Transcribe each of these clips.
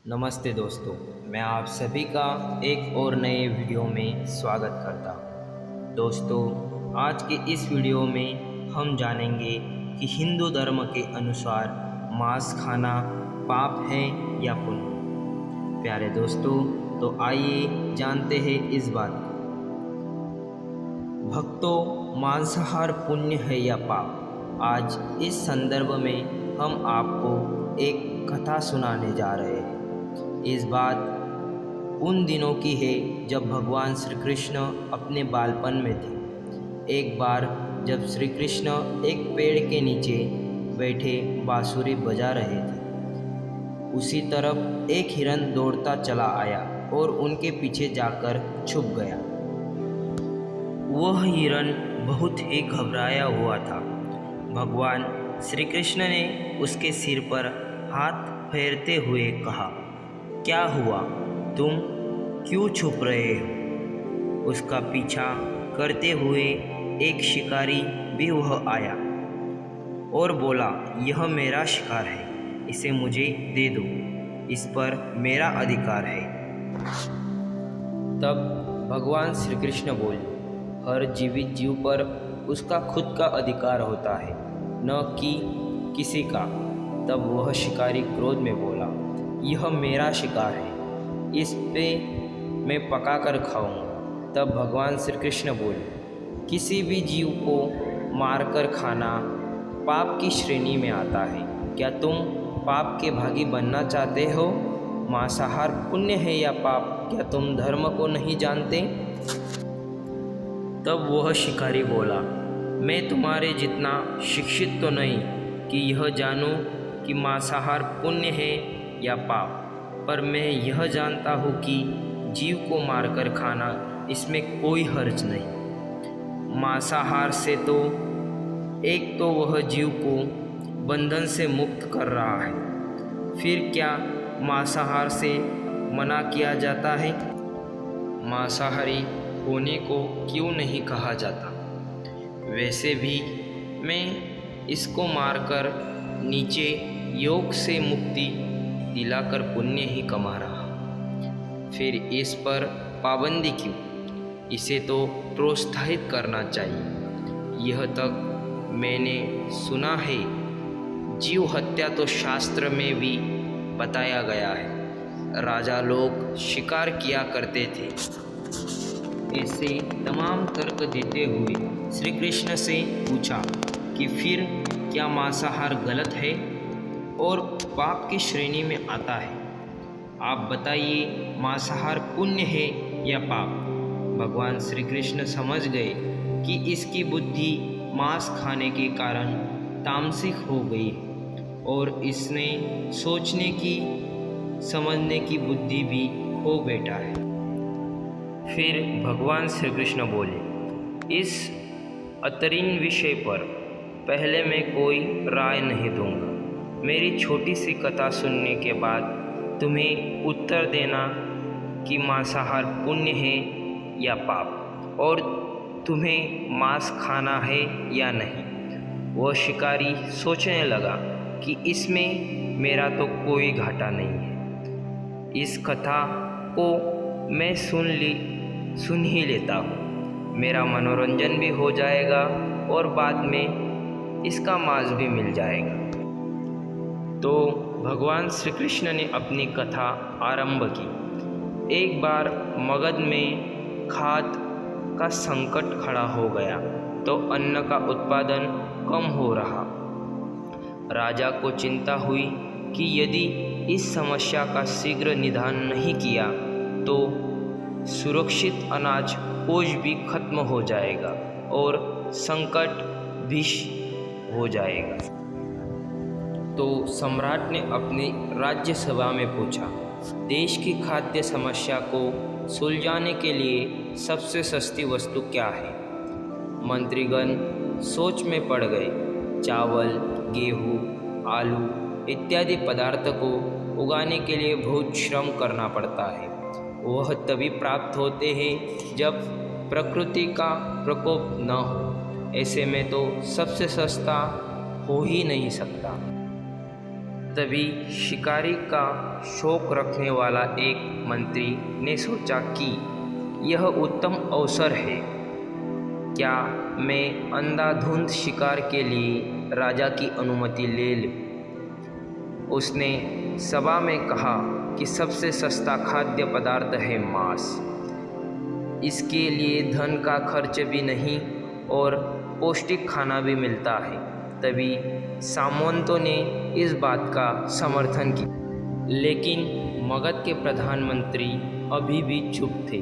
नमस्ते दोस्तों, मैं आप सभी का एक और नए वीडियो में स्वागत करता हूँ। दोस्तों, आज के इस वीडियो में हम जानेंगे कि हिंदू धर्म के अनुसार मांस खाना पाप है या पुण्य। प्यारे दोस्तों, तो आइए जानते हैं इस बात को। भक्तों, मांसाहार पुण्य है या पाप? आज इस संदर्भ में हम आपको एक कथा सुनाने जा रहे हैं। इस बात उन दिनों की है जब भगवान श्री कृष्ण अपने बालपन में थे। एक बार जब श्री कृष्ण एक पेड़ के नीचे बैठे बांसुरी बजा रहे थे, उसी तरफ एक हिरन दौड़ता चला आया और उनके पीछे जाकर छुप गया। वह हिरन बहुत ही घबराया हुआ था। भगवान श्री कृष्ण ने उसके सिर पर हाथ फेरते हुए कहा, क्या हुआ? तुम क्यों छुप रहे हो? उसका पीछा करते हुए एक शिकारी भी वह आया और बोला, यह मेरा शिकार है, इसे मुझे दे दो, इस पर मेरा अधिकार है। तब भगवान श्री कृष्ण बोले, हर जीवित जीव पर उसका खुद का अधिकार होता है, न कि किसी का। तब वह शिकारी क्रोध में बोला, यह मेरा शिकार है, इस पे मैं पका कर खाऊंगा। तब भगवान श्री कृष्ण बोले, किसी भी जीव को मारकर खाना पाप की श्रेणी में आता है। क्या तुम पाप के भागी बनना चाहते हो? मांसाहार पुण्य है या पाप? क्या तुम धर्म को नहीं जानते? तब वह शिकारी बोला, मैं तुम्हारे जितना शिक्षित तो नहीं कि यह जानूं कि मांसाहार पुण्य है या पाप, पर मैं यह जानता हूँ कि जीव को मारकर खाना इसमें कोई हर्ज नहीं। मांसाहार से तो एक तो वह जीव को बंधन से मुक्त कर रहा है, फिर क्या मांसाहार से मना किया जाता है? मांसाहारी होने को क्यों नहीं कहा जाता? वैसे भी मैं इसको मारकर नीचे योग से मुक्ति दिलाकर पुण्य ही कमा रहा, फिर इस पर पाबंदी क्यों? इसे तो प्रोत्साहित करना चाहिए। यह तक मैंने सुना है, जीव हत्या तो शास्त्र में भी बताया गया है। राजा लोग शिकार किया करते थे। ऐसे तमाम तर्क देते हुए श्री कृष्ण से पूछा कि फिर क्या मांसाहार गलत है और पाप की श्रेणी में आता है? आप बताइए, मांसाहार पुण्य है या पाप? भगवान श्री कृष्ण समझ गए कि इसकी बुद्धि मांस खाने के कारण तामसिक हो गई और इसने सोचने की समझने की बुद्धि भी खो बैठा है। फिर भगवान श्री कृष्ण बोले, इस अतरीन विषय पर पहले मैं कोई राय नहीं दूंगा। मेरी छोटी सी कथा सुनने के बाद तुम्हें उत्तर देना कि मांसाहार पुण्य है या पाप, और तुम्हें मांस खाना है या नहीं। वह शिकारी सोचने लगा कि इसमें मेरा तो कोई घाटा नहीं है। इस कथा को मैं सुन ही लेता हूँ, मेरा मनोरंजन भी हो जाएगा और बाद में इसका मांस भी मिल जाएगा। तो भगवान श्री कृष्ण ने अपनी कथा आरंभ की। एक बार मगध में खाद का संकट खड़ा हो गया तो अन्न का उत्पादन कम हो रहा। राजा को चिंता हुई कि यदि इस समस्या का शीघ्र निदान नहीं किया तो सुरक्षित अनाज कोष भी खत्म हो जाएगा और संकट भी हो जाएगा। तो सम्राट ने अपनी राज्यसभा में पूछा, देश की खाद्य समस्या को सुलझाने के लिए सबसे सस्ती वस्तु क्या है? मंत्रीगण सोच में पड़ गए। चावल, गेहूँ, आलू इत्यादि पदार्थ को उगाने के लिए बहुत श्रम करना पड़ता है। वह तभी प्राप्त होते हैं जब प्रकृति का प्रकोप न हो। ऐसे में तो सबसे सस्ता हो ही नहीं सकता। तभी शिकारी का शौक रखने वाला एक मंत्री ने सोचा कि यह उत्तम अवसर है। क्या मैं अंधाधुंध शिकार के लिए राजा की अनुमति ले लूं? उसने सभा में कहा कि सबसे सस्ता खाद्य पदार्थ है मांस। इसके लिए धन का खर्च भी नहीं और पौष्टिक खाना भी मिलता है। तभी सामंतों ने इस बात का समर्थन किया, लेकिन मगध के प्रधानमंत्री अभी भी चुप थे।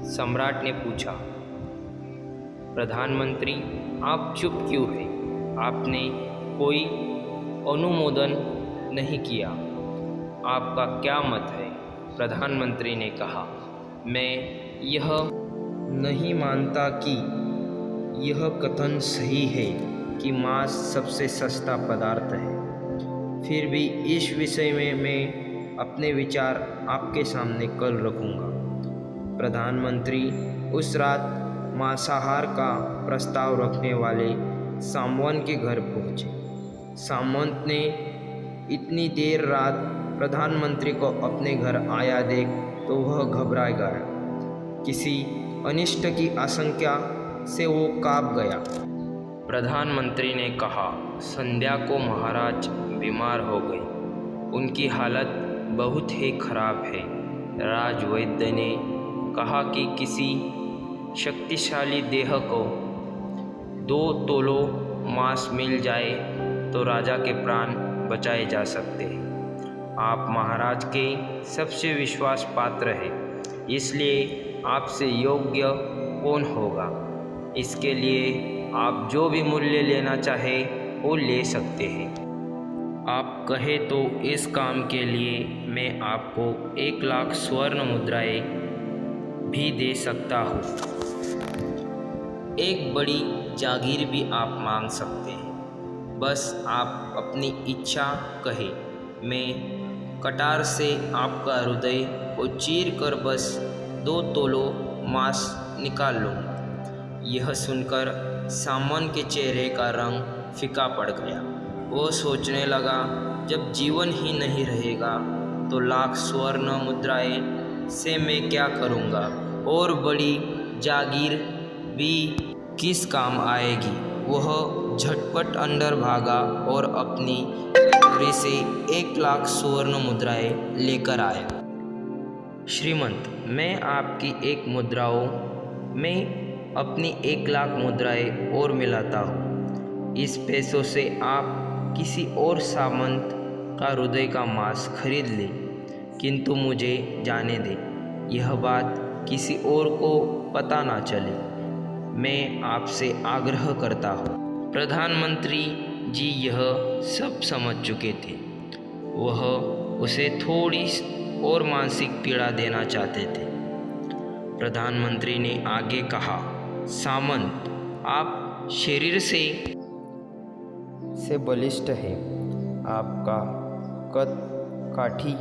सम्राट ने पूछा, प्रधानमंत्री आप चुप क्यों हैं? आपने कोई अनुमोदन नहीं किया। आपका क्या मत है? प्रधानमंत्री ने कहा, मैं यह नहीं मानता कि यह कथन सही है कि मांस सबसे सस्ता पदार्थ है। फिर भी इस विषय में मैं अपने विचार आपके सामने कल रखूँगा। प्रधानमंत्री उस रात मांसाहार का प्रस्ताव रखने वाले सामंत के घर पहुँचे। सामंत ने इतनी देर रात प्रधानमंत्री को अपने घर आया देख तो वह घबरा गया। किसी अनिष्ट की आशंका से वो काँप गया। प्रधानमंत्री ने कहा, संध्या को महाराज बीमार हो गए। उनकी हालत बहुत ही खराब है। राजवैद्य ने कहा कि किसी शक्तिशाली देह को 2 तोलो मांस मिल जाए तो राजा के प्राण बचाए जा सकते हैं। आप महाराज के सबसे विश्वास पात्र हैं, इसलिए आपसे योग्य कौन होगा? इसके लिए आप जो भी मूल्य लेना चाहे वो ले सकते हैं। आप कहे तो इस काम के लिए मैं आपको 1 लाख स्वर्ण मुद्राएं भी दे सकता हूँ। एक बड़ी जागीर भी आप मांग सकते हैं। बस आप अपनी इच्छा कहे, मैं कटार से आपका हृदय को चीर कर बस 2 तोलो मांस निकाल लूँगा। यह सुनकर सामंत के चेहरे का रंग फीका पड़ गया। वो सोचने लगा, जब जीवन ही नहीं रहेगा तो लाख स्वर्ण मुद्राएं से मैं क्या करूँगा, और बड़ी जागीर भी किस काम आएगी। वह झटपट अंदर भागा और अपनी झोली से 1 लाख स्वर्ण मुद्राएं लेकर आया। श्रीमंत, मैं आपकी 1 मुद्राओं में अपनी 1 लाख मुद्राएं और मिलाता हूँ। इस पैसों से आप किसी और सामंत का हृदय का मांस खरीद ले, किंतु मुझे जाने दे, यह बात किसी और को पता ना चले। मैं आपसे आग्रह करता हूँ। प्रधानमंत्री जी यह सब समझ चुके थे। वह उसे थोड़ी और मानसिक पीड़ा देना चाहते थे। प्रधानमंत्री ने आगे कहा, सामंत, आप शरीर से बलिष्ठ है। आपका कद काठी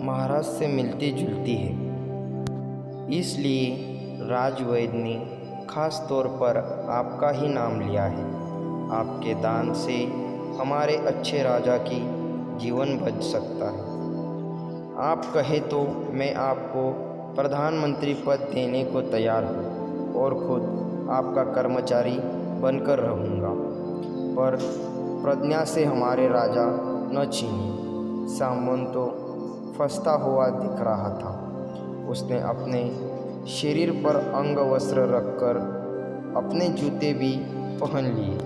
महाराज से मिलती जुलती है, इसलिए राजवैद्य ने खास तौर पर आपका ही नाम लिया है। आपके दान से हमारे अच्छे राजा की जीवन बच सकता है। आप कहे तो मैं आपको प्रधानमंत्री पद देने को तैयार हूँ और खुद आपका कर्मचारी बनकर रहूँगा, पर प्रज्ञा से हमारे राजा न छीनिए। सामंत तो फंसता हुआ दिख रहा था। उसने अपने शरीर पर अंगवस्त्र रखकर अपने जूते भी पहन लिए।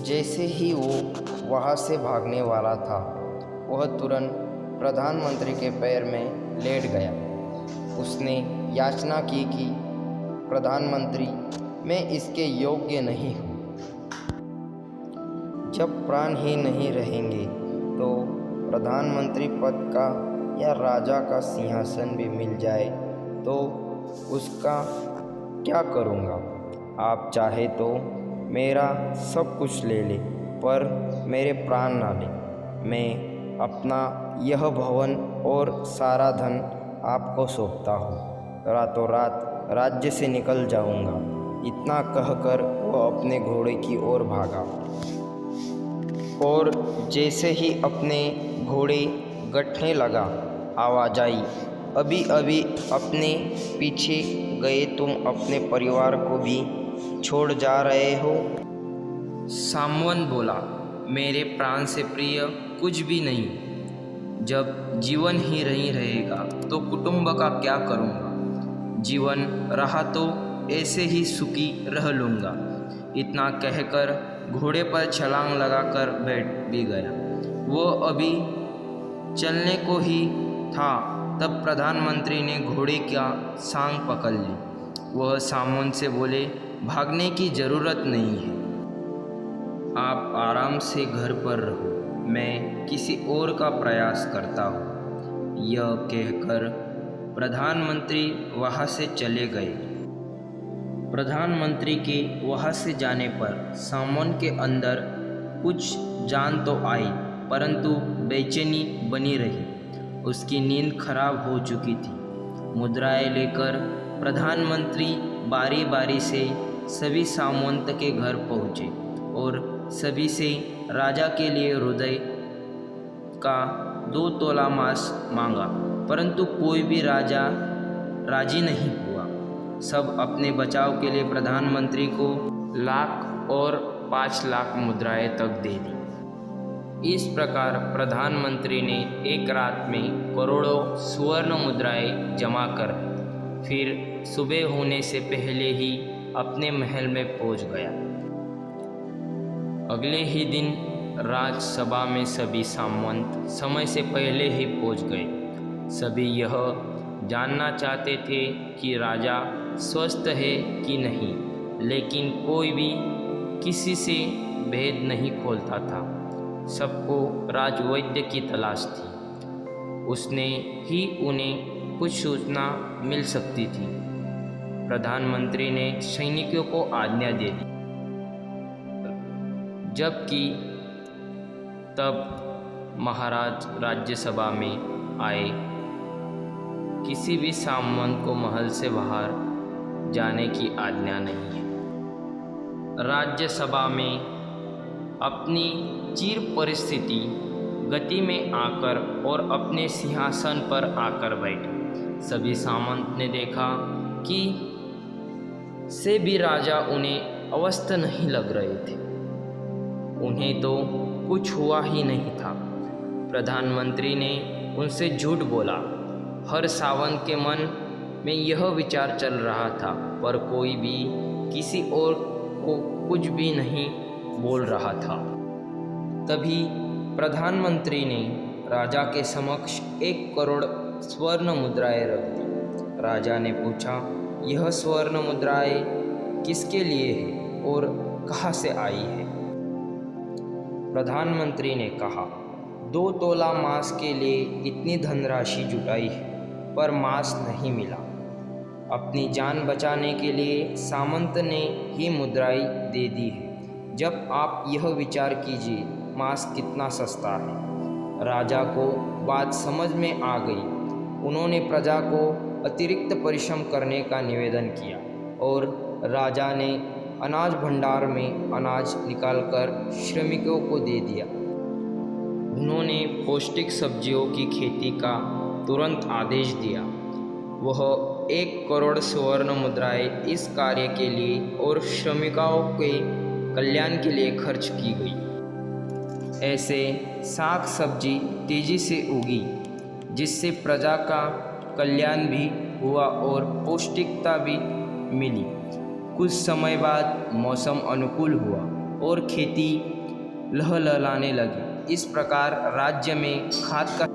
जैसे ही वो वहाँ से भागने वाला था, वह तुरंत प्रधानमंत्री के पैर में लेट गया। उसने याचना की कि प्रधानमंत्री, मैं इसके योग्य नहीं हूँ। जब प्राण ही नहीं रहेंगे तो प्रधानमंत्री पद का या राजा का सिंहासन भी मिल जाए तो उसका क्या करूँगा? आप चाहे तो मेरा सब कुछ ले ले, पर मेरे प्राण ना ले। मैं अपना यह भवन और सारा धन आपको सौंपता हूँ। रातों रात राज्य से निकल जाऊँगा। इतना कहकर वह अपने घोड़े की ओर भागा। और जैसे ही अपने घोड़े गठने लगा, आवाज़ आई, अभी अभी अपने पीछे गए तुम अपने परिवार को भी छोड़ जा रहे हो। सामंत बोला, मेरे प्राण से प्रिय कुछ भी नहीं। जब जीवन ही नहीं रहेगा तो कुटुंब का क्या करूँगा। जीवन रहा तो ऐसे ही सुखी रह लूँगा। इतना कहकर घोड़े पर छलांग लगाकर बैठ भी गया। वो अभी चलने को ही था तब प्रधानमंत्री ने घोड़े का सांग पकड़ ली। वह सामंत से बोले, भागने की ज़रूरत नहीं है, आप आराम से घर पर रहो, मैं किसी और का प्रयास करता हूँ। यह कहकर प्रधानमंत्री वहाँ से चले गए। प्रधानमंत्री के वहाँ से जाने पर सामंत के अंदर कुछ जान तो आई, परंतु बेचैनी बनी रही। उसकी नींद खराब हो चुकी थी। मुद्राएं लेकर प्रधानमंत्री बारी बारी से सभी सामंत के घर पहुँचे और सभी से राजा के लिए हृदय का 2 तोला मांस मांगा, परंतु कोई भी राजा राजी नहीं हुआ। सब अपने बचाव के लिए प्रधानमंत्री को लाख और 5 लाख मुद्राएं तक दे दी। इस प्रकार प्रधानमंत्री ने एक रात में करोड़ों स्वर्ण मुद्राएं जमा कर फिर सुबह होने से पहले ही अपने महल में पहुंच गया। अगले ही दिन राजसभा में सभी सामंत समय से पहले ही पहुंच गए। सभी यह जानना चाहते थे कि राजा स्वस्थ है कि नहीं, लेकिन कोई भी किसी से भेद नहीं खोलता था। सबको राजवैद्य की तलाश थी, उसने ही उन्हें कुछ सूचना मिल सकती थी। प्रधानमंत्री ने सैनिकों को आज्ञा दे दी, जबकि तब महाराज राज्यसभा में आए। किसी भी सामंत को महल से बाहर जाने की आज्ञा नहीं है। राज्यसभा में अपनी चिर परिस्थिति गति में आकर और अपने सिंहासन पर आकर बैठे। सभी सामंत ने देखा कि से भी राजा उन्हें अवस्थ नहीं लग रहे थे। उन्हें तो कुछ हुआ ही नहीं था। प्रधानमंत्री ने उनसे झूठ बोला। हर सावंत के मन में यह विचार चल रहा था, पर कोई भी किसी और को कुछ भी नहीं बोल रहा था। तभी प्रधानमंत्री ने राजा के समक्ष 1 करोड़ स्वर्ण मुद्राएं रख दी। राजा ने पूछा, यह स्वर्ण मुद्राएं किसके लिए है और कहाँ से आई है? प्रधानमंत्री ने कहा, 2 तोला मांस के लिए इतनी धनराशि जुटाई है, पर मांस नहीं मिला। अपनी जान बचाने के लिए सामंत ने ही मुद्राएं दे दी है। जब आप यह विचार कीजिए, मांस कितना सस्ता है। राजा को बात समझ में आ गई। उन्होंने प्रजा को अतिरिक्त परिश्रम करने का निवेदन किया और राजा ने अनाज भंडार में अनाज निकालकर श्रमिकों को दे दिया। उन्होंने पौष्टिक सब्जियों की खेती का तुरंत आदेश दिया। वह 1 करोड़ स्वर्ण मुद्राएं इस कार्य के लिए और श्रमिकों के कल्याण के लिए खर्च की गई। ऐसे साग सब्जी तेजी से उगी, जिससे प्रजा का कल्याण भी हुआ और पौष्टिकता भी मिली। कुछ समय बाद मौसम अनुकूल हुआ और खेती लहलहाने लगी। इस प्रकार राज्य में खाद का।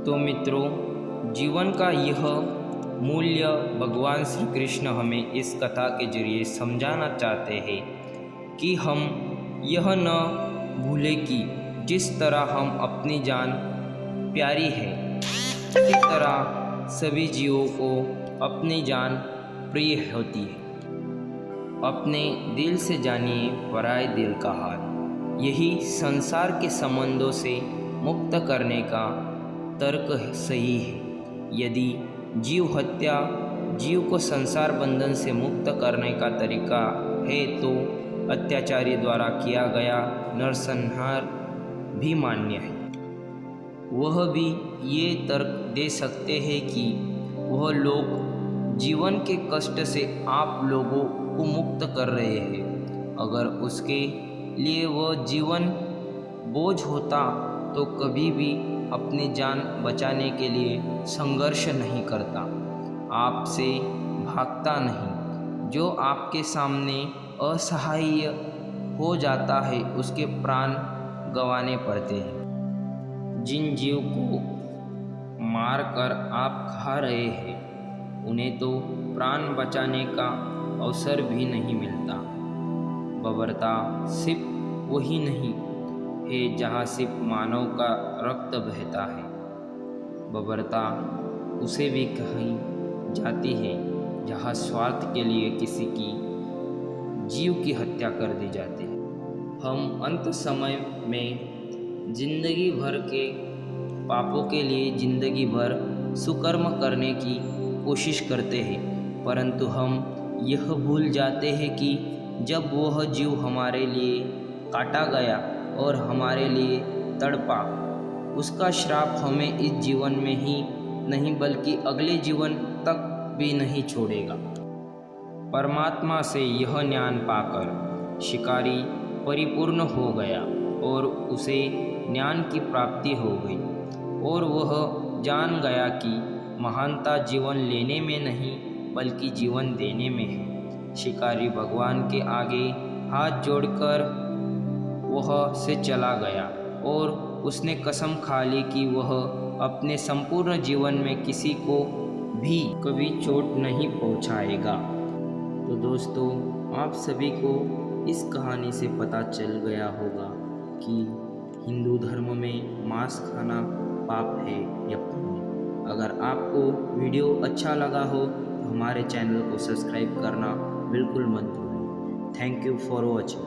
तो मित्रों, जीवन का यह मूल्य भगवान श्री कृष्ण हमें इस कथा के जरिए समझाना चाहते हैं कि हम यह न भूलें कि जिस तरह हम अपनी जान प्यारी है, उसी तरह सभी जीवों को अपनी जान प्रिय होती है। अपने दिल से जानिए पराये दिल का हाल। यही संसार के संबंधों से मुक्त करने का तर्क सही है। यदि जीव हत्या जीव को संसार बंधन से मुक्त करने का तरीका है, तो अत्याचारी द्वारा किया गया नरसंहार भी मान्य है। वह भी ये तर्क दे सकते हैं कि वह लोग जीवन के कष्ट से आप लोगों को मुक्त कर रहे हैं। अगर उसके लिए वह जीवन बोझ होता तो कभी भी अपनी जान बचाने के लिए संघर्ष नहीं करता, आपसे भागता नहीं। जो आपके सामने असहाय हो जाता है उसके प्राण गंवाने पड़ते हैं। जिन जीव को मार कर आप खा रहे हैं उन्हें तो प्राण बचाने का अवसर भी नहीं मिलता। बर्बरता सिर्फ वही नहीं है जहाँ सिर्फ मानव का रक्त बहता है। बर्बरता उसे भी कही जाती है जहाँ स्वार्थ के लिए किसी की जीव की हत्या कर दी जाती है। हम अंत समय में जिंदगी भर के पापों के लिए जिंदगी भर सुकर्म करने की कोशिश करते हैं, परंतु हम यह भूल जाते हैं कि जब वह जीव हमारे लिए काटा गया और हमारे लिए तड़पा, उसका श्राप हमें इस जीवन में ही नहीं बल्कि अगले जीवन तक भी नहीं छोड़ेगा। परमात्मा से यह ज्ञान पाकर शिकारी परिपूर्ण हो गया और उसे ज्ञान की प्राप्ति हो गई और वह जान गया कि महानता जीवन लेने में नहीं बल्कि जीवन देने में है। शिकारी भगवान के आगे हाथ जोड़कर वह से चला गया और उसने कसम खा ली कि वह अपने संपूर्ण जीवन में किसी को भी कभी चोट नहीं पहुंचाएगा। तो दोस्तों, आप सभी को इस कहानी से पता चल गया होगा कि हिंदू धर्म में मांस खाना पाप है या पुण्य। अगर आपको वीडियो अच्छा लगा हो तो हमारे चैनल को सब्सक्राइब करना बिल्कुल मत भूलें। Thank you for watching.